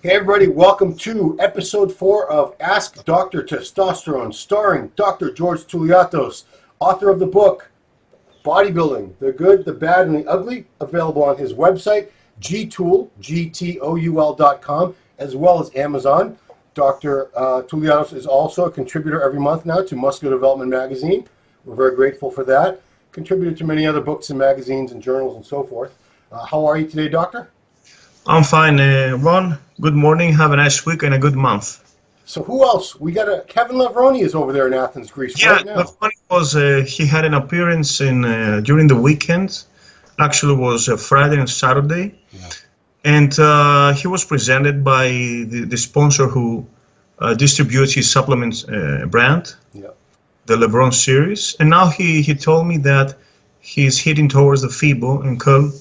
Hey everybody, welcome to episode 4 of Ask Dr. Testosterone, starring Dr. George Touliatos, author of the book Bodybuilding, the Good, the Bad, and the Ugly, available on his website, gtool.com, as well as Amazon. Dr. Touliatos is also a contributor every month now to Muscular Development Magazine. We're very grateful for that. Contributed to many other books and magazines and journals and so forth. How are you today, Doctor? I'm fine, Ron. Good morning. Have a nice week and a good month. So who else? We got Kevin Levroni is over there in Athens, Greece right now. Yeah, Levroni was he had an appearance in during the weekend. Actually, it was Friday and Saturday, and he was presented by the sponsor who distributes his supplements brand, the Lebron series. And now he told me that he's heading towards the FIBO in Köln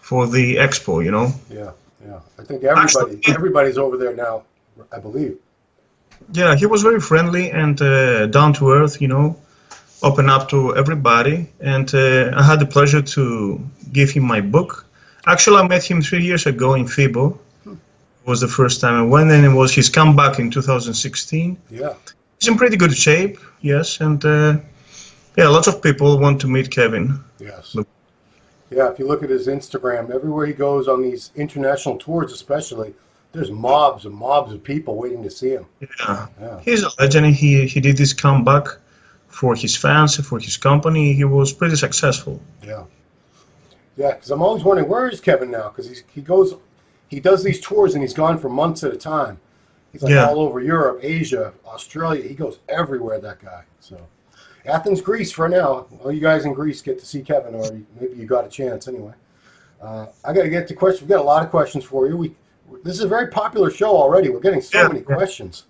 for the expo, you know. Yeah. I think everybody's over there now, I believe. Yeah, he was very friendly and down to earth, you know, open up to everybody. And I had the pleasure to give him my book. Actually, I met him 3 years ago in FIBO. It was the first time I went, and it was his comeback in 2016. Yeah. He's in pretty good shape, yes. And yeah, lots of people want to meet Kevin. Yes. Yeah, if you look at his Instagram, everywhere he goes on these international tours especially, there's mobs and mobs of people waiting to see him. Yeah. He's a legend. He did this comeback for his fans, for his company. He was pretty successful. Yeah, because I'm always wondering, where is Kevin now? Because he does these tours and he's gone for months at a time. He's like all over Europe, Asia, Australia. He goes everywhere, that guy. So Athens, Greece for now. All you guys in Greece get to see Kevin, or maybe you got a chance anyway. I got to get to questions. We've got a lot of questions for you. This is a very popular show already. We're getting so many questions.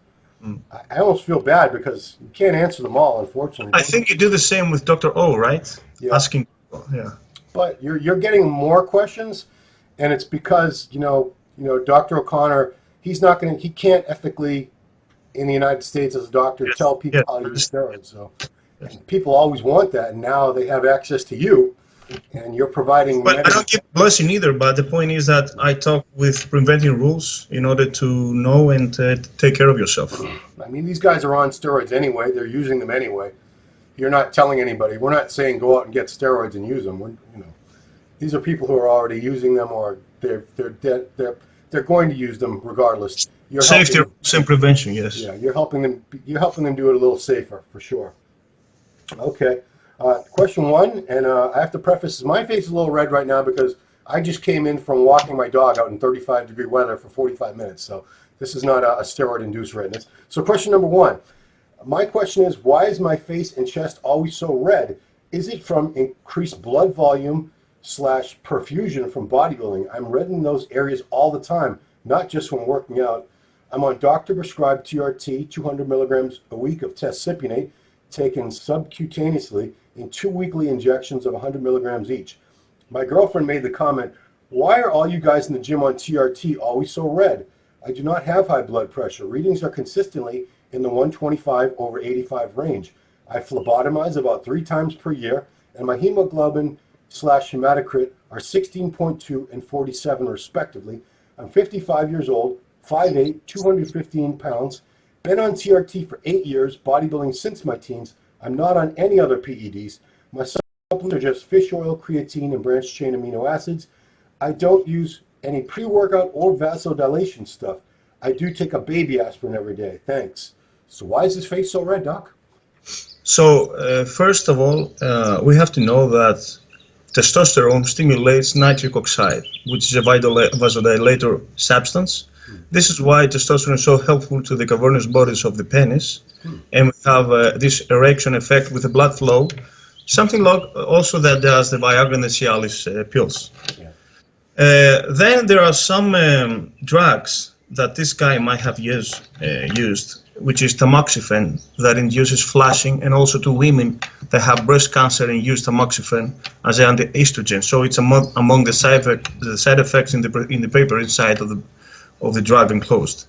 I almost feel bad because you can't answer them all, unfortunately. I think you do the same with Dr. O, right? Yeah. Asking, But you're getting more questions, and it's because you know Dr. O'Connor. He can't ethically, in the United States as a doctor, tell people how to use steroids. So. And people always want that, and now they have access to you, and you're providing. But I don't give blessing either. But the point is that I talk with preventing rules in order to know and take care of yourself. I mean, these guys are on steroids anyway. They're using them anyway. You're not telling anybody. We're not saying go out and get steroids and use them. These are people who are already using them, or they're going to use them regardless. Safety and prevention, yes. Yeah, you're helping them. You're helping them do it a little safer, for sure. Okay, question 1, and I have to preface, my face is a little red right now because I just came in from walking my dog out in 35-degree weather for 45 minutes, so this is not a steroid-induced redness. So question number 1, my question is, why is my face and chest always so red? Is it from increased blood volume / perfusion from bodybuilding? I'm red in those areas all the time, not just when working out. I'm on doctor-prescribed TRT, 200 milligrams a week of tescipionate, taken subcutaneously in 2 weekly injections of 100 milligrams each. My girlfriend made the comment, why are all you guys in the gym on TRT always so red? I do not have high blood pressure. Readings are consistently in the 125/85 range. I phlebotomize about 3 times per year, and my hemoglobin / hematocrit are 16.2 and 47 respectively. I'm 55 years old, 5'8", 215 pounds, been on TRT for 8 years, bodybuilding since my teens. I'm not on any other PEDs. My supplements are just fish oil, creatine, and branched chain amino acids. I don't use any pre-workout or vasodilation stuff. I do take a baby aspirin every day. Thanks. So why is his face so red, Doc? So first of all, we have to know that testosterone stimulates nitric oxide, which is a vasodilator substance. This is why testosterone is so helpful to the cavernous bodies of the penis, and we have this erection effect with the blood flow, something like also that does the Viagra and the Cialis pills. Then there are some drugs that this guy might have used, which is tamoxifen, that induces flushing, and also to women that have breast cancer and use tamoxifen as an anti-estrogen. So it's among the side effects in the paper inside of the drug enclosed.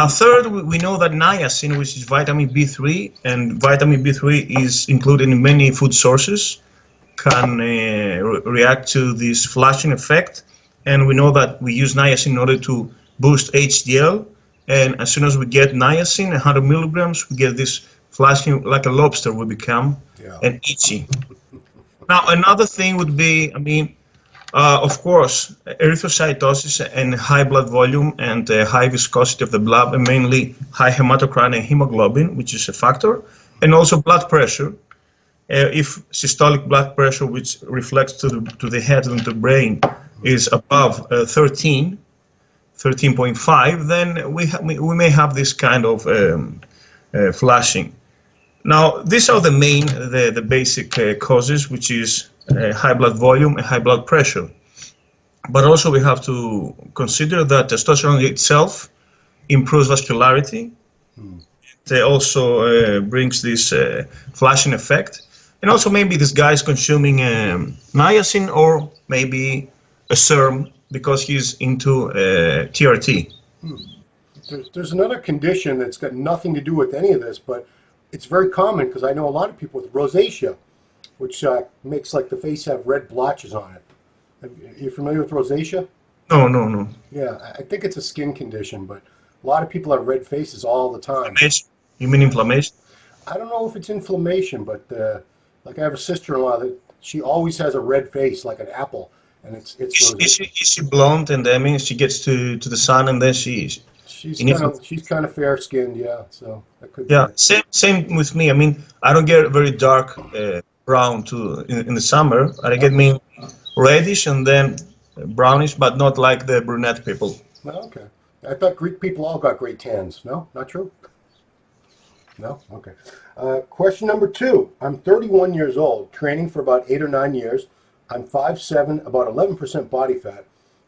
Third, we know that niacin, which is vitamin B3, and vitamin B3 is included in many food sources, can react to this flushing effect. And we know that we use niacin in order to boost HDL, and as soon as we get niacin, 100 milligrams, we get this flashing like a lobster we become, and itchy. Now, another thing would be, of course, erythrocytosis and high blood volume and high viscosity of the blood, and mainly high hematocrit and hemoglobin, which is a factor, and also blood pressure. If systolic blood pressure, which reflects to the head and the brain, is above 13.5, then we may have this kind of flashing. Now, these are the basic causes, which is high blood volume and high blood pressure. But also we have to consider that testosterone itself improves vascularity. It also brings this flashing effect. And also maybe this guy is consuming niacin or maybe a serum because he's into TRT. There's another condition that's got nothing to do with any of this, but it's very common because I know a lot of people with rosacea, which makes like the face have red blotches on it. Are you familiar with rosacea? No. Yeah, I think it's a skin condition, but a lot of people have red faces all the time. Inflammation? You mean inflammation? I don't know if it's inflammation, but like I have a sister-in-law that she always has a red face, like an apple, and it's Is she blonde, and she gets to the sun, and then she's kind of fair-skinned, yeah. So that could be same with me. I don't get very dark brown in the summer. I get reddish and then brownish, but not like the brunette people. Okay. I thought Greek people all got great tans. No, not true. No? Okay. Question number 2. I'm 31 years old, training for about 8 or 9 years. I'm 5'7", about 11% body fat.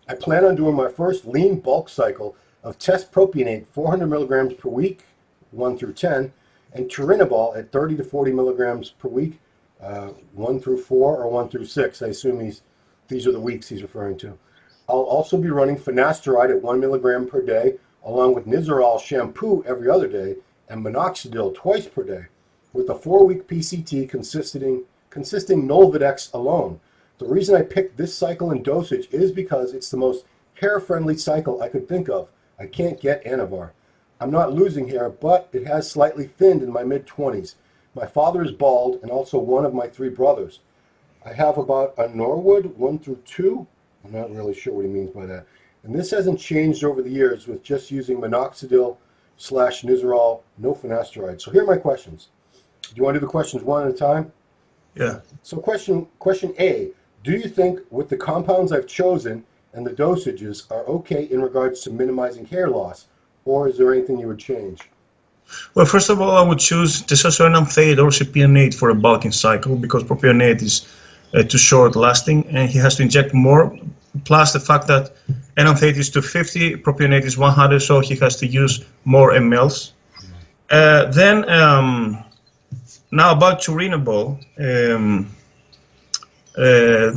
I plan on doing my first lean bulk cycle of test propionate 400 milligrams per week, 1 through 10, and turinabol at 30 to 40 milligrams per week, 1 through 4 or 1 through 6. I assume these are the weeks he's referring to. I'll also be running finasteride at 1 milligram per day, along with Nizoral shampoo every other day, and minoxidil twice per day, with a 4-week PCT consisting Nolvadex alone. The reason I picked this cycle and dosage is because it's the most hair-friendly cycle I could think of. I can't get Anavar. I'm not losing hair, but it has slightly thinned in my mid-20s. My father is bald, and also one of my 3 brothers. I have about a Norwood 1 through 2. I'm not really sure what he means by that. And this hasn't changed over the years with just using minoxidil/Nizoral, no finasteride. So here are my questions. Do you want to do the questions one at a time? Yeah. So question A, do you think with the compounds I've chosen and the dosages are okay in regards to minimizing hair loss, or is there anything you would change? Well, first of all, I would choose testosterone amphate or propionate for a bulking cycle because propionate is too short lasting and he has to inject more. Plus the fact that enanthate is 250, propionate is 100, so he has to use more mLs. Now about turinabol.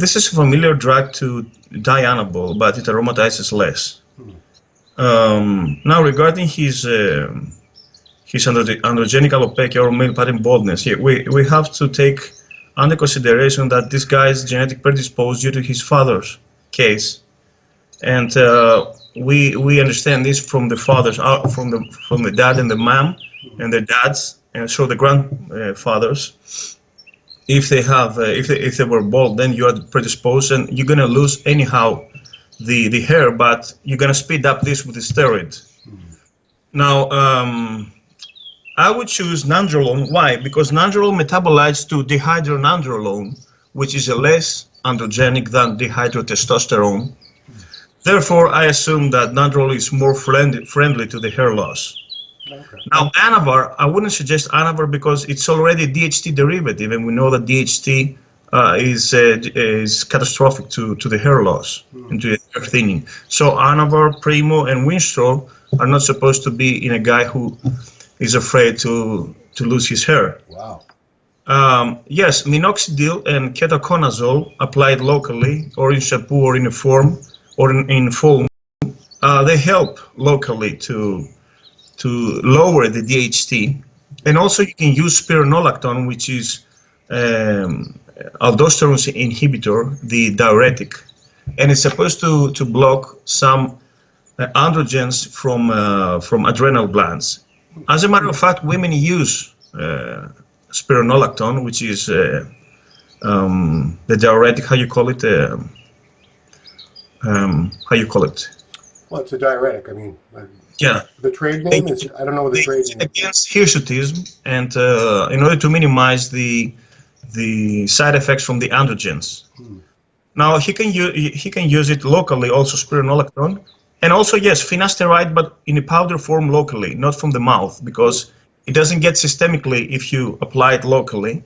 This is a familiar drug to dianabol, but it aromatizes less. Now regarding his androgenic alopecia or male pattern baldness, we have to take under consideration that this guy is genetic predisposed due to his father's case, and we understand this from the fathers, from the dad and the mom, and the dads, and so the grandfathers. If they have, if they were bald, then you are predisposed, and you're gonna lose anyhow the hair, but you're gonna speed up this with the steroid. Now, I would choose nandrolone. Why? Because nandrolone metabolites to dihydronandrolone, which is a less androgenic than dihydrotestosterone. Therefore, I assume that nandrolone is more friendly to the hair loss. Okay. Now, Anavar, I wouldn't suggest Anavar because it's already a DHT derivative, and we know that DHT is catastrophic to the hair loss and to the hair thinning. So Anavar, Primo, and Winstrol are not supposed to be in a guy who is afraid to lose his hair. Wow. Yes, minoxidil and ketoconazole applied locally, or in shampoo, or in a form, or in foam, they help locally to lower the DHT. And also you can use spironolactone, which is aldosterone inhibitor, the diuretic, and it's supposed to block some androgens from adrenal glands. As a matter of fact, women use spironolactone, which is the diuretic. How you call it? How you call it? Well, it's a diuretic. I mean, Yeah. the trade name is, I don't know what the trade name is. Against hirsutism, and in order to minimize the side effects from the androgens. Now he can use it locally, also spironolactone, and also yes, finasteride, but in a powder form locally, not from the mouth, because it doesn't get systemically if you apply it locally.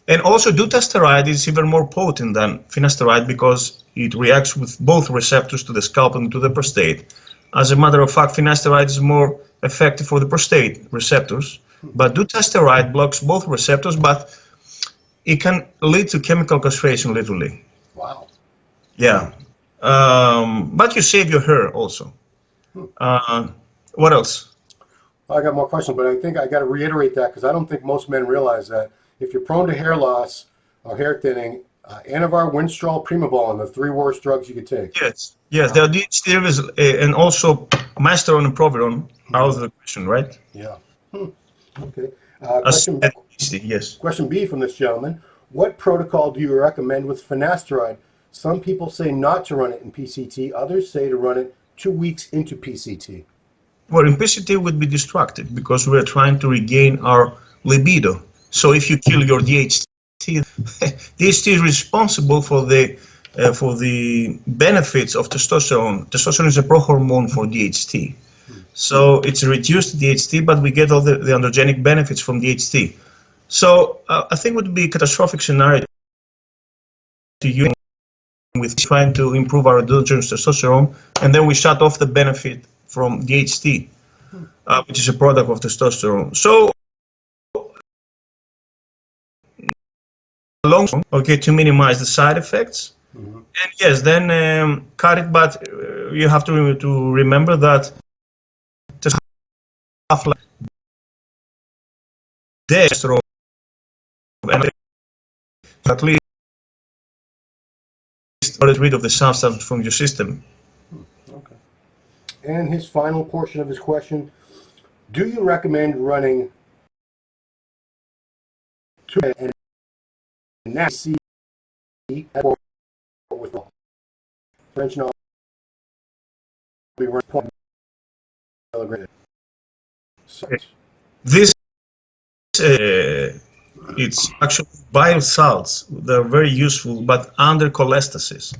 And also dutasteride is even more potent than finasteride because it reacts with both receptors to the scalp and to the prostate. As a matter of fact, finasteride is more effective for the prostate receptors, but dutasteride blocks both receptors, but it can lead to chemical castration, literally. Wow. Yeah. But you save your hair also. What else? I got more questions, but I think I got to reiterate that because I don't think most men realize that if you're prone to hair loss or hair thinning, Anavar, Winstrol, Primabol, and the three worst drugs you could take. Yes, yes. There are these theories, and also Masteron and Proveron are out of the question, right? Yeah. Okay. Yes. Question B from this gentleman. What protocol do you recommend with finasteride? Some people say not to run it in PCT. Others say to run it 2 weeks into PCT. Well, in PCT would be destructive because we're trying to regain our libido. So if you kill your DHT, DHT is responsible for the benefits of testosterone. Testosterone is a prohormone for DHT. So it's a reduced DHT, but we get all the androgenic benefits from DHT. So I think it would be a catastrophic scenario to use with trying to improve our endogenous testosterone, and then we shut off the benefit from DHT, which is a product of testosterone. So long term, okay, to minimize the side effects. And yes, then cut it, but you have to remember that testosterone at least get rid of the substance from your system. Okay. And his final portion of his question: do you recommend running and now see with French knowledge be run 0.0 milligram. This it's actually bile salts. They're very useful, but under cholestasis.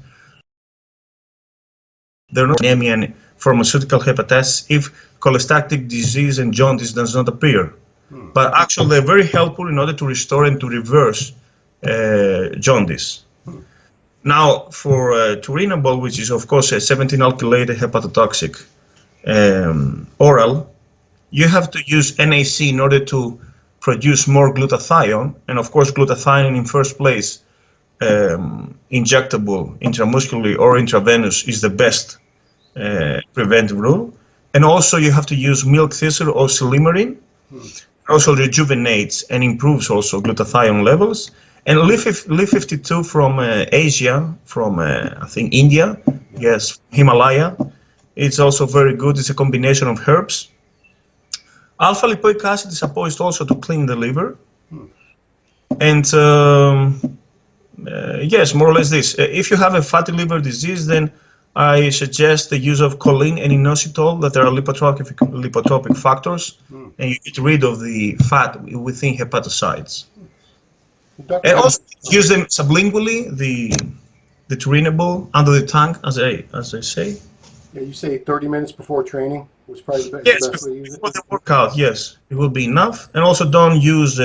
They're not anemia and pharmaceutical hepatitis if cholestatic disease and jaundice does not appear. But actually, they're very helpful in order to restore and to reverse jaundice. Now, for turinabol, which is of course a 17-alkylated hepatotoxic oral, you have to use NAC in order to produce more glutathione, and of course glutathione in first place, injectable, intramuscularly or intravenous, is the best preventive rule. And also you have to use milk thistle or silymarin. Also rejuvenates and improves also glutathione levels. And Li52 from Asia, from I think India, yes, Himalaya, it's also very good. It's a combination of herbs. Alpha lipoic acid is supposed also to clean the liver. And yes, more or less this. If you have a fatty liver disease, then I suggest the use of choline and inositol, that are lipotropic factors, and you get rid of the fat within hepatocytes. And also use them sublingually, the turinabol under the tongue, as I say. Yeah, you say 30 minutes before training was probably the best, yes, best way to use it? Before the workout, yes, it will be enough. And also don't use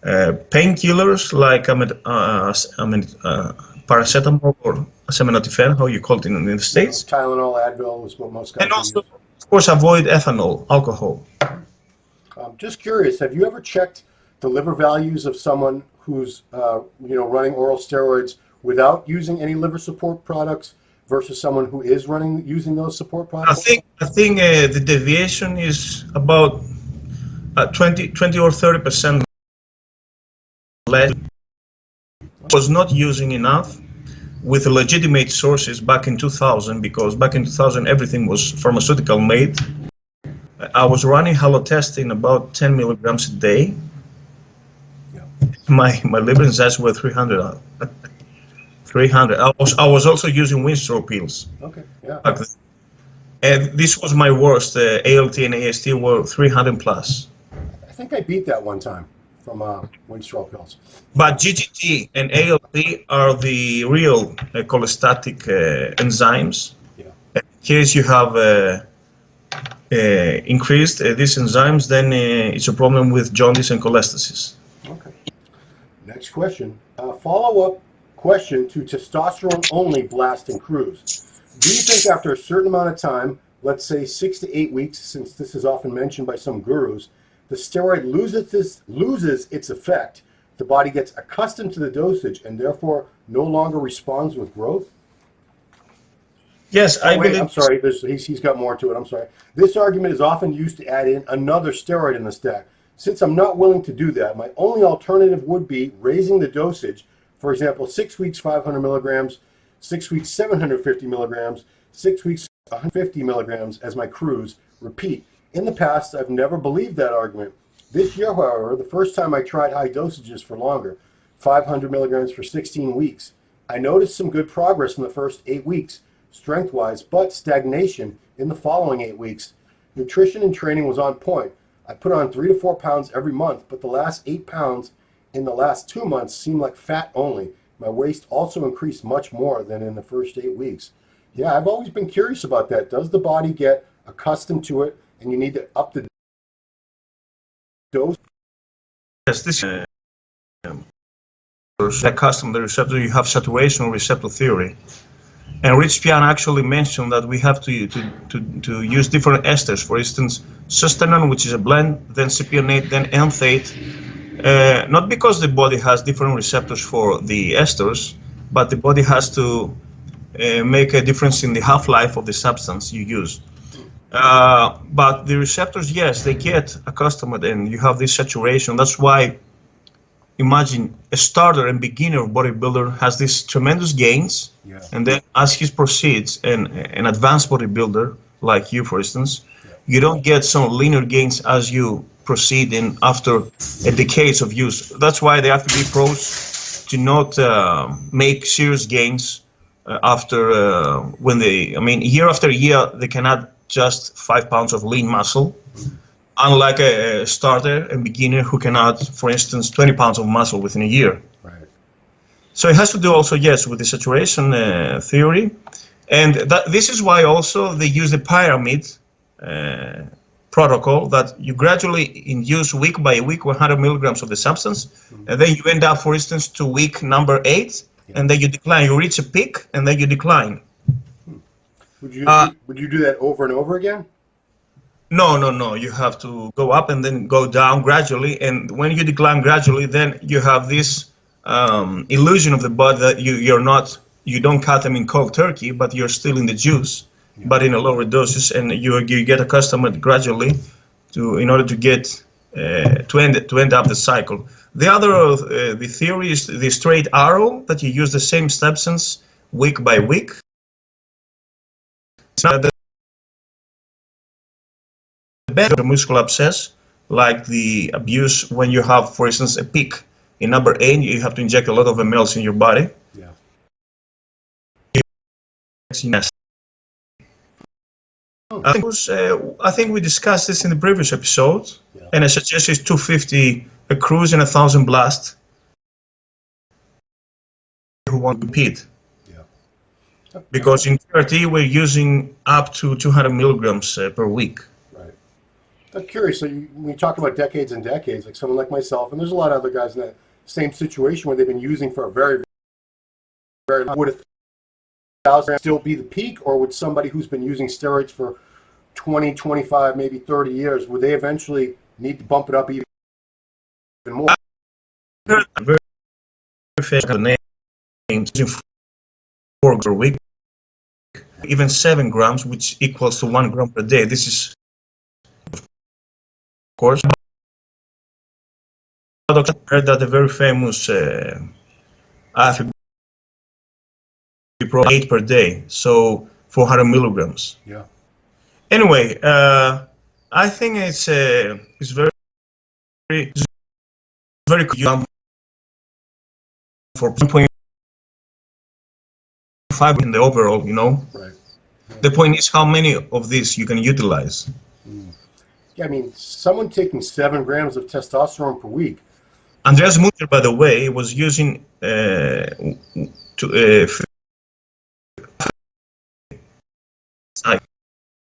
painkillers like paracetamol or acetaminophen, how you call it in the States. Tylenol, Advil is what most guys And also, use. of course, avoid ethanol, alcohol. Just curious, have you ever checked the liver values of someone who's running oral steroids without using any liver support products versus someone who is using those support products? I think the deviation is about 20 or 30% less. Was not using enough. with legitimate sources back in 2000, because back in 2000 everything was pharmaceutical made. I was running halo testing about 10 milligrams a day. Yeah. My liver enzymes were 300. 300. I was also using Winstrol pills. Okay. Yeah. And this was my worst. ALT and AST were 300 plus. I think I beat that one time from Winstrol pills. But GGT and ALT are the real cholestatic enzymes. Yeah. In case you have increased these enzymes, then it's a problem with jaundice and cholestasis. Okay. Next question. Follow-up question to testosterone-only blast and cruise. Do you think after a certain amount of time, let's say 6 to 8 weeks, since this is often mentioned by some gurus, the steroid loses its effect, the body gets accustomed to the dosage and therefore no longer responds with growth? Yes, I believe. I'm sorry, he's got more to it. I'm sorry. This argument is often used to add in another steroid in the stack. Since I'm not willing to do that, my only alternative would be raising the dosage. For example, 6 weeks 500 milligrams, 6 weeks 750 milligrams, 6 weeks 150 milligrams as my cruise. Repeat. In the past, I've never believed that argument. This year, however, the first time I tried high dosages for longer, 500 milligrams for 16 weeks, I noticed some good progress in the first 8 weeks, strength-wise, but stagnation in the following 8 weeks. Nutrition and training was on point. I put on 3 to 4 pounds every month, but the last 8 pounds in the last 2 months seemed like fat only. My waist also increased much more than in the first 8 weeks. Yeah, I've always been curious about that. Does the body get accustomed to it and you need to up the dose? Yes, this accustomed the receptor, you have saturation receptor theory. And Rich Pian actually mentioned that we have to use different esters. For instance, sustanon, which is a blend, then cypionate, then enthate. Not because the body has different receptors for the esters, but the body has to make a difference in the half-life of the substance you use. But the receptors, yes, they get accustomed and you have this saturation. That's why, imagine a starter and beginner bodybuilder has these tremendous gains, Yeah. and then as he proceeds, an advanced bodybuilder like you, for instance, you don't get some linear gains as you proceed in after a decades of use. That's why they have to be pros to not make serious gains after when they, I mean, year after year, they can add just 5 pounds of lean muscle. Unlike a starter and beginner who can add, for instance, 20 pounds of muscle within a year. Right. So it has to do also, yes, with the saturation theory. And this is why also they use the pyramid protocol, that you gradually induce week by week 100 milligrams of the substance. Mm-hmm. And then you end up, for instance, to week number 8, and then you decline. You reach a peak, and then you decline. Would you do that over and over again? No. You have to go up and then go down gradually. And when you decline gradually, then you have this illusion of the body that you don't cut them in cold turkey, but you're still in the juice, but in a lower doses, and you get accustomed gradually in order to get to end up the cycle. The other the theory is the straight arrow, that you use the same substance week by week. It's not the better muscular abscess, like the abuse when you have, for instance, a peak in number 8, you have to inject a lot of mLs in your body. Yeah. I think we discussed this in the previous episode, Yeah. and I suggest it's 250 a cruise and 1,000 blast. Who want to repeat? Yeah. Because in TRT we're using up to 200 milligrams per week. Right. I'm curious. So when you talk about decades and decades, like someone like myself, and there's a lot of other guys in that same situation where they've been using for a very, very long. Would 1,000 still be the peak, or would somebody who's been using steroids for 20, 25, maybe 30 years, would they eventually need to bump it up even more? Very famous names using 4 grams per week, even 7 grams, which equals to 1 gram per day. This is, of course, I heard that a very famous athlete 8 per day, so 400 milligrams. Yeah. Anyway, I think it's very good for 1.5 in the overall, you know. Right. The point is how many of these you can utilize. Yeah, I mean, someone taking 7 grams of testosterone per week. Andreas Mutter, by the way, was using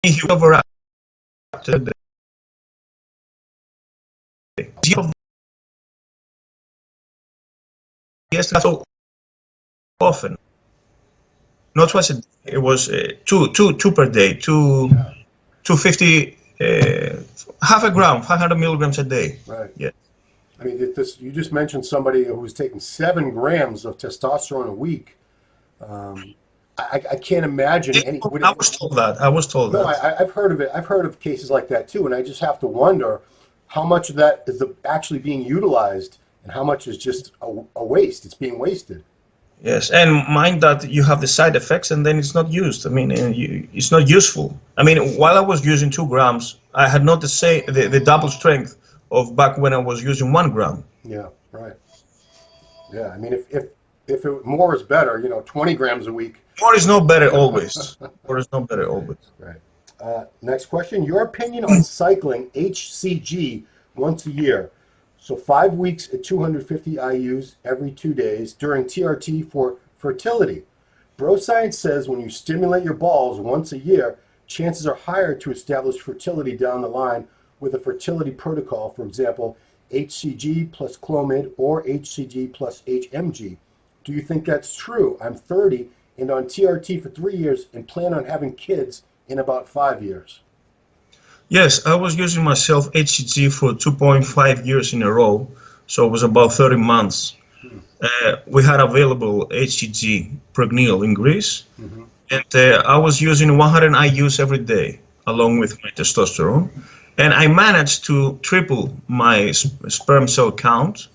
he overacted so often, not twice a day. It was two per day, 250, half a gram, 500 milligrams a day. Right. Yeah. I mean, you just mentioned somebody who was taking 7 grams of testosterone a week. I can't imagine any. I was told that. No, I've heard of it. I've heard of cases like that too, and I just have to wonder how much of that is actually being utilized and how much is just a waste. It's being wasted. Yes, and mind that you have the side effects, and then it's not used. I mean, it's not useful. I mean, while I was using 2 grams, I had not the double strength of back when I was using 1 gram. Yeah, right. Yeah, I mean, if more is better, 20 grams a week. More is not better always. More is not better always. Right. Next question. Your opinion on cycling HCG once a year. So 5 weeks at 250 IUs every 2 days during TRT for fertility. Bro Science says when you stimulate your balls once a year, chances are higher to establish fertility down the line with a fertility protocol, for example, HCG plus Clomid or HCG plus HMG. Do you think that's true? I'm 30 and on TRT for 3 years and plan on having kids in about 5 years. Yes, I was using myself HCG for 2.5 years in a row, so it was about 30 months. We had available HCG pregneal in Greece, and I was using 100 IUs every day along with my testosterone, and I managed to triple my sperm cell count.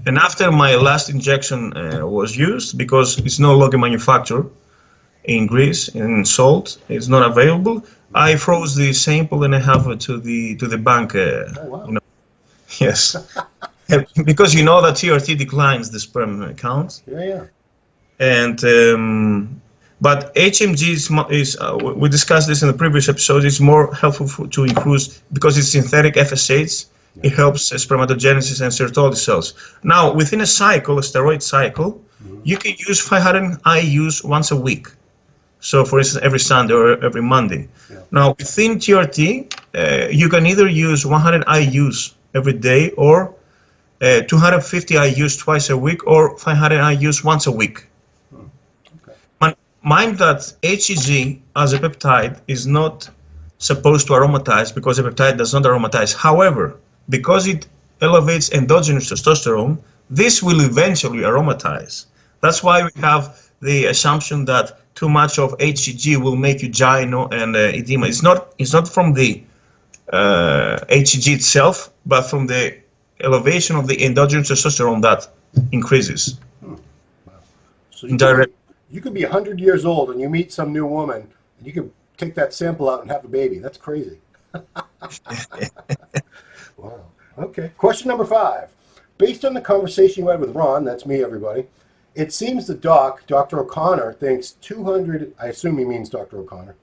And after my last injection was used, because it's no longer manufactured in Greece, in salt, it's not available, I froze the sample and I have it to the bank. Oh, wow. Yes, because you know that TRT declines the sperm count. Yeah. And but HMG is we discussed this in the previous episode. It's more helpful to increase because it's synthetic FSH. It helps spermatogenesis and Sertoli cells. Now, within a cycle, a steroid cycle, you can use 500 IUs once a week. So, for instance, every Sunday or every Monday. Yeah. Now, within TRT, you can either use 100 IUs every day or 250 IUs twice a week or 500 IUs once a week. Okay. Mind that HCG as a peptide is not supposed to aromatize because a peptide does not aromatize. However, because it elevates endogenous testosterone, this will eventually aromatize. That's why we have the assumption that too much of HCG will make you gyno and edema. It's not from the HCG itself, but from the elevation of the endogenous testosterone that increases. Wow. So you could be 100 years old and you meet some new woman and you could take that sample out and have a baby. That's crazy. Wow. Okay. Question number 5. Based on the conversation you had with Ron, that's me, everybody, it seems the Dr. O'Connor, thinks 200, I assume he means Dr. O'Connor.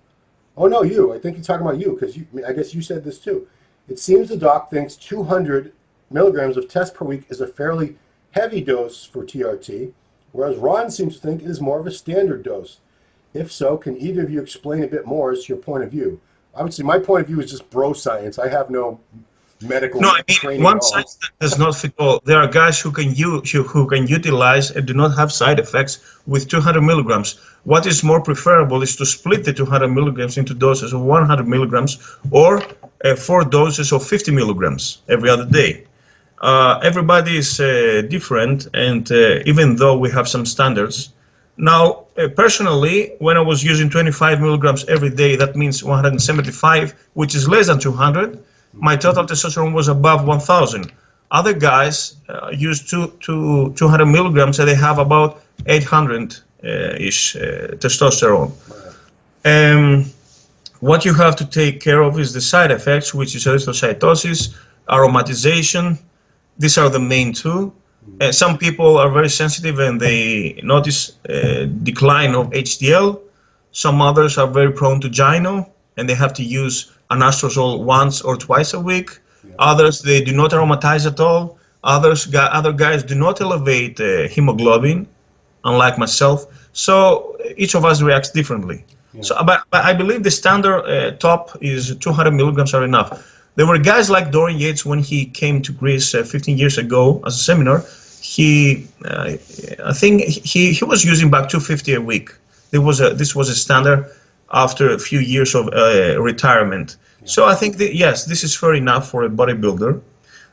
Oh, no, you. I think he's talking about you because I guess you said this too. It seems the doc thinks 200 milligrams of test per week is a fairly heavy dose for TRT, whereas Ron seems to think it is more of a standard dose. If so, can either of you explain a bit more as to your point of view? Obviously, my point of view is just bro science. I have no medical training. One size does not fit all. There are guys who can utilize and do not have side effects with 200 milligrams. What is more preferable is to split the 200 milligrams into doses of 100 milligrams or 4 doses of 50 milligrams every other day. Everybody is different, and even though we have some standards. Now, personally, when I was using 25 milligrams every day, that means 175, which is less than 200. My total testosterone was above 1,000. Other guys use 200 milligrams and they have about 800 testosterone. What you have to take care of is the side effects, which is erythrocytosis, aromatization. These are the main two. Some people are very sensitive and they notice decline of HDL. Some others are very prone to gyno and they have to use anastrozole once or twice a week. Yeah. Others, they do not aromatize at all. Other guys do not elevate hemoglobin, unlike myself. So each of us reacts differently. Yeah. So, but I believe the standard top is 200 milligrams are enough. There were guys like Dorian Yates when he came to Greece 15 years ago as a seminar. I think he was using back 250 a week. This was a standard after a few years of retirement. Yeah. So I think that, yes, this is fair enough for a bodybuilder.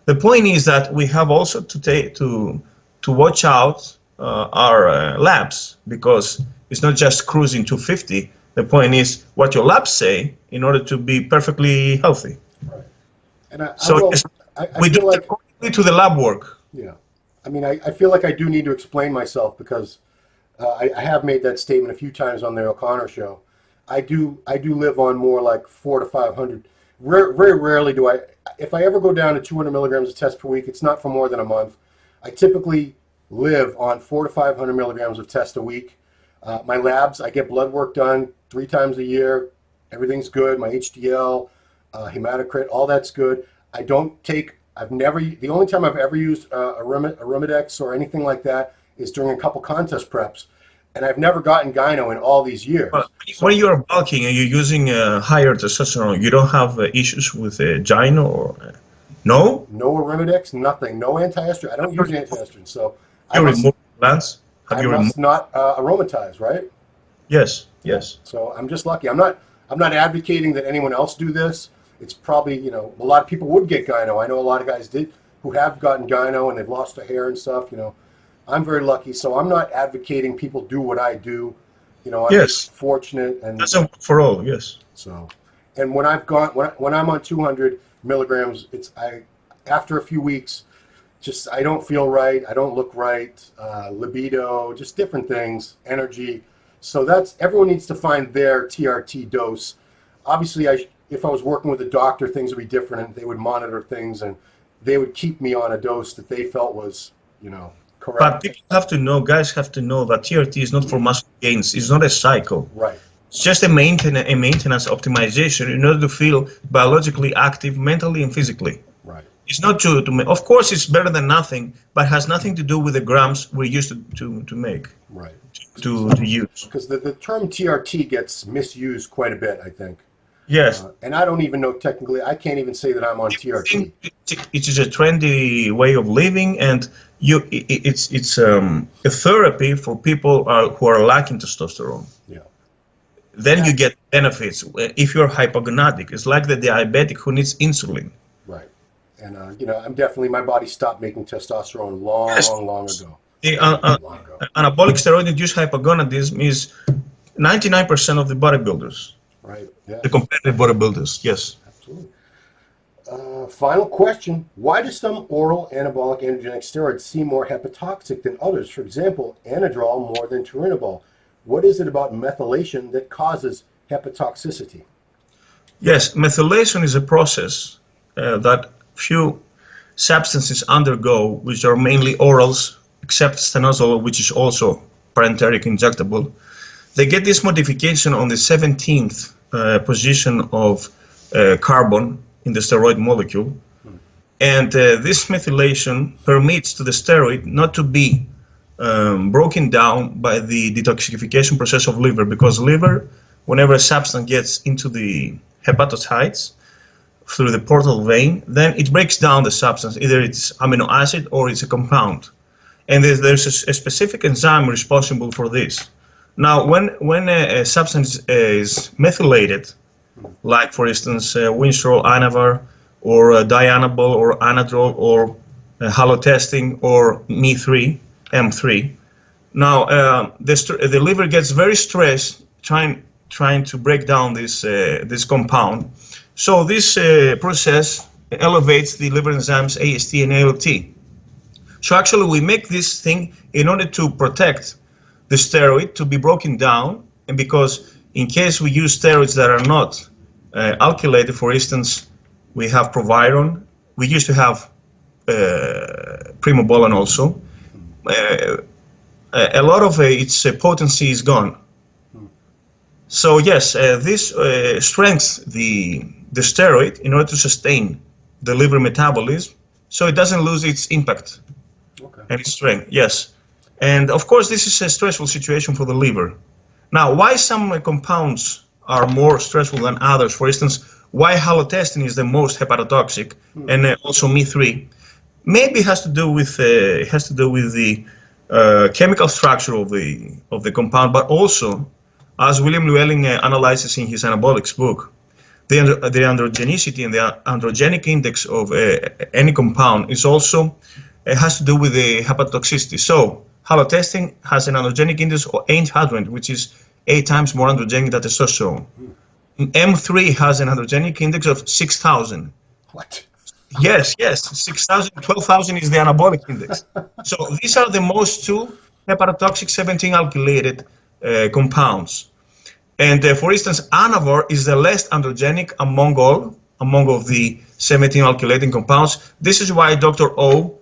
The point is that we have also to watch out our labs, because it's not just cruising 250. The point is what your labs say in order to be perfectly healthy. Right. And I we feel do like accordingly to the lab work. Yeah. I mean, I feel like I do need to explain myself, because I have made that statement a few times on the O'Connor show. I do live on more like 400 to 500. Very rarely do I. If I ever go down to 200 milligrams of test per week, it's not for more than a month. I typically live on 400 to 500 milligrams of test a week. My labs, I get blood work done 3 times a year. Everything's good. My HDL, hematocrit, all that's good. I don't take. The only time I've ever used Arimidex or anything like that is during a couple contest preps, and I've never gotten gyno in all these years. But when you are bulking and you're using higher testosterone, you don't have issues with gyno or no? No Arimidex, nothing. No anti-estrogen. I don't use anti-estrogen, so you remove plants. I must not aromatize, right? Yes. Yes. So I'm just lucky. I'm not advocating that anyone else do this. It's probably, a lot of people would get gyno. I know a lot of guys who have gotten gyno and they've lost their hair and stuff. I'm very lucky, so I'm not advocating people do what I do. I'm just fortunate, and that's for all. Yes. So, and when I'm on 200 milligrams, after a few weeks, I don't feel right. I don't look right. Libido, just different things, energy. So everyone needs to find their TRT dose. Obviously, if I was working with a doctor, things would be different, and they would monitor things, and they would keep me on a dose that they felt was, correct. But people guys have to know that TRT is not for muscle gains. It's not a cycle. Right. It's just a maintenance optimization in order to feel biologically active, mentally and physically. Right. It's not of course, it's better than nothing, but has nothing to do with the grams we're used to make. Right. To use. Because the term TRT gets misused quite a bit, I think. Yes. And I don't even know technically. I can't even say that I'm on TRT. It is a trendy way of living, and it's a therapy for people who are lacking testosterone. Yeah. Then you get benefits if you're hypogonadic. It's like the diabetic who needs insulin. Right. And I'm definitely, my body stopped making testosterone long ago. Anabolic steroid-induced hypogonadism is 99% of the bodybuilders. Right. Yeah. The competitive bodybuilders. Yes. Absolutely. Final question: why do some oral anabolic androgenic steroids seem more hepatotoxic than others? For example, Anadrol more than Turinabol. What is it about methylation that causes hepatotoxicity? Yes, methylation is a process that few substances undergo, which are mainly orals, except stanozolol, which is also parenteric injectable. They get this modification on the 17th position of carbon in the steroid molecule. And this methylation permits to the steroid not to be broken down by the detoxification process of liver, because liver, whenever a substance gets into the hepatocytes through the portal vein, then it breaks down the substance. Either it's amino acid or it's a compound. And there's a specific enzyme responsible for this. Now, when a substance is methylated, like for instance Winstrol, Anavar, or dianabol, or Anadrol, or halotestin, or M3, now the liver gets very stressed trying to break down this compound. So this process elevates the liver enzymes AST and ALT. So actually we make this thing in order to protect the steroid to be broken down, and because in case we use steroids that are not alkylated, for instance, we have proviron, we used to have primobolan also, a lot of its potency is gone. So yes, this strengthens the steroid in order to sustain the liver metabolism, so it doesn't lose its impact and its strength. Yes, and of course this is a stressful situation for the liver. Now, why some compounds are more stressful than others? For instance, why halotestin is the most hepatotoxic, and also Me3? Maybe it has to do with the chemical structure of the compound, but also, as William Llewellyn analyzes in his anabolics book, the androgenicity and the androgenic index of any compound is also has to do with the hepatotoxicity. So halotestin has an androgenic index of 800, which is 8 times more androgenic than testosterone. M3 has an androgenic index of 6,000. What? Yes, 6,000, 12,000 is the anabolic index. So these are the most two hepatotoxic 17 alkylated compounds. And for instance, Anavar is the less androgenic among of the 17 alkylating compounds. This is why Dr. O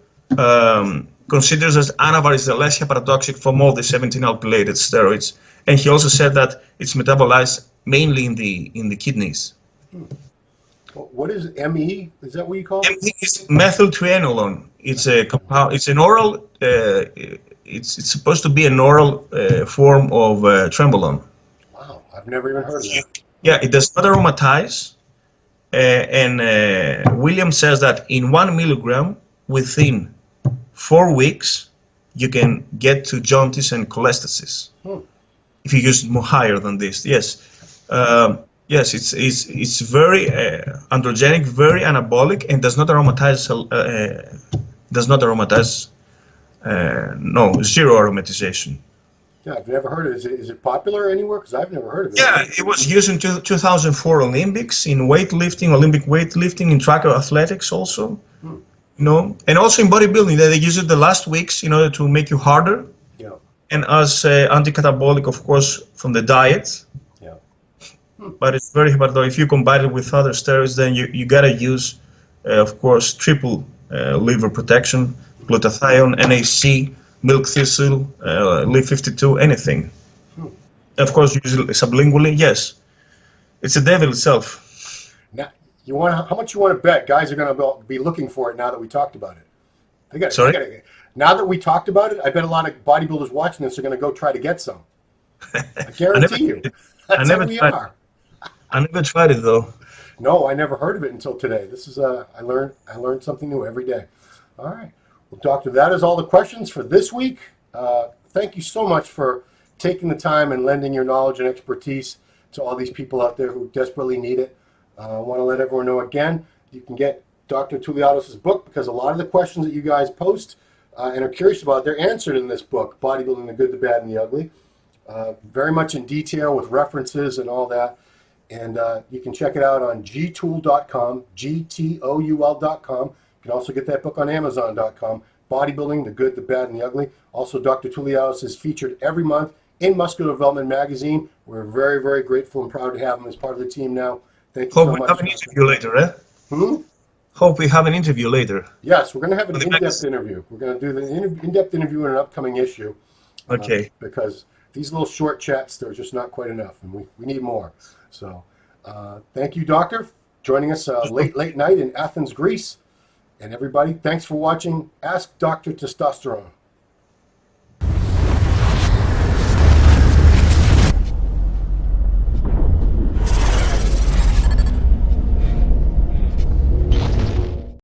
considers that Anavar is the less hepatotoxic from all the 17 alkylated steroids. And he also said that it's metabolized mainly in the kidneys. What is ME? Is that what you call it? ME is methyltrianolone. It's a compound. It's an oral. It's supposed to be an oral form of trembolone. Wow, I've never even heard of that. Yeah, it does not aromatize. And William says that in 1 milligram within 4 weeks, you can get to jaundice and cholestasis. If you use more higher than this, yes. Yes, it's very androgenic, very anabolic, and does not aromatize. No, zero aromatization. Yeah, I've never heard of it. Is it popular anywhere? Because I've never heard of it. Yeah, it was used in 2004 Olympics, in weightlifting, Olympic weightlifting, in track athletics also. You know, and also in bodybuilding, they use it the last weeks in order to make you harder. Yeah. And as anti-catabolic, of course, from the diet. Yeah. But it's very hepatotoxic. If you combine it with other steroids, then you gotta use, of course, triple liver protection, glutathione, NAC, milk thistle, Li52, anything. Of course, usually sublingually, yes. It's the devil itself. Now, how much you want to bet guys are going to be looking for it now that we talked about it? Sorry? Now that we talked about it, I bet a lot of bodybuilders watching this are going to go try to get some. I guarantee you. That's how we are. I never tried it though. No, I never heard of it until today. This is I learned something new every day. All right. Well, Doctor, that is all the questions for this week. Thank you so much for taking the time and lending your knowledge and expertise to all these people out there who desperately need it. I want to let everyone know again, you can get Dr. Touliatos' book because a lot of the questions that you guys post and are curious about, they're answered in this book, Bodybuilding, the Good, the Bad, and the Ugly. Very much in detail with references and all that. And you can check it out on gtool.com, gtoul.com. You can also get that book on Amazon.com, Bodybuilding, the Good, the Bad, and the Ugly. Also, Dr. Touliatos is featured every month in Muscular Development Magazine. We're very, very grateful and proud to have him as part of the team now. Thank you so much. Hope we have an interview later, eh? Hope we have an interview later. Yes, we're going to have an in-depth interview. We're going to do the in-depth interview in an upcoming issue. Okay. Because these little short chats, they're just not quite enough, and we need more. So, thank you, Doctor, for joining us late night in Athens, Greece. And everybody, thanks for watching Ask Dr. Testosterone.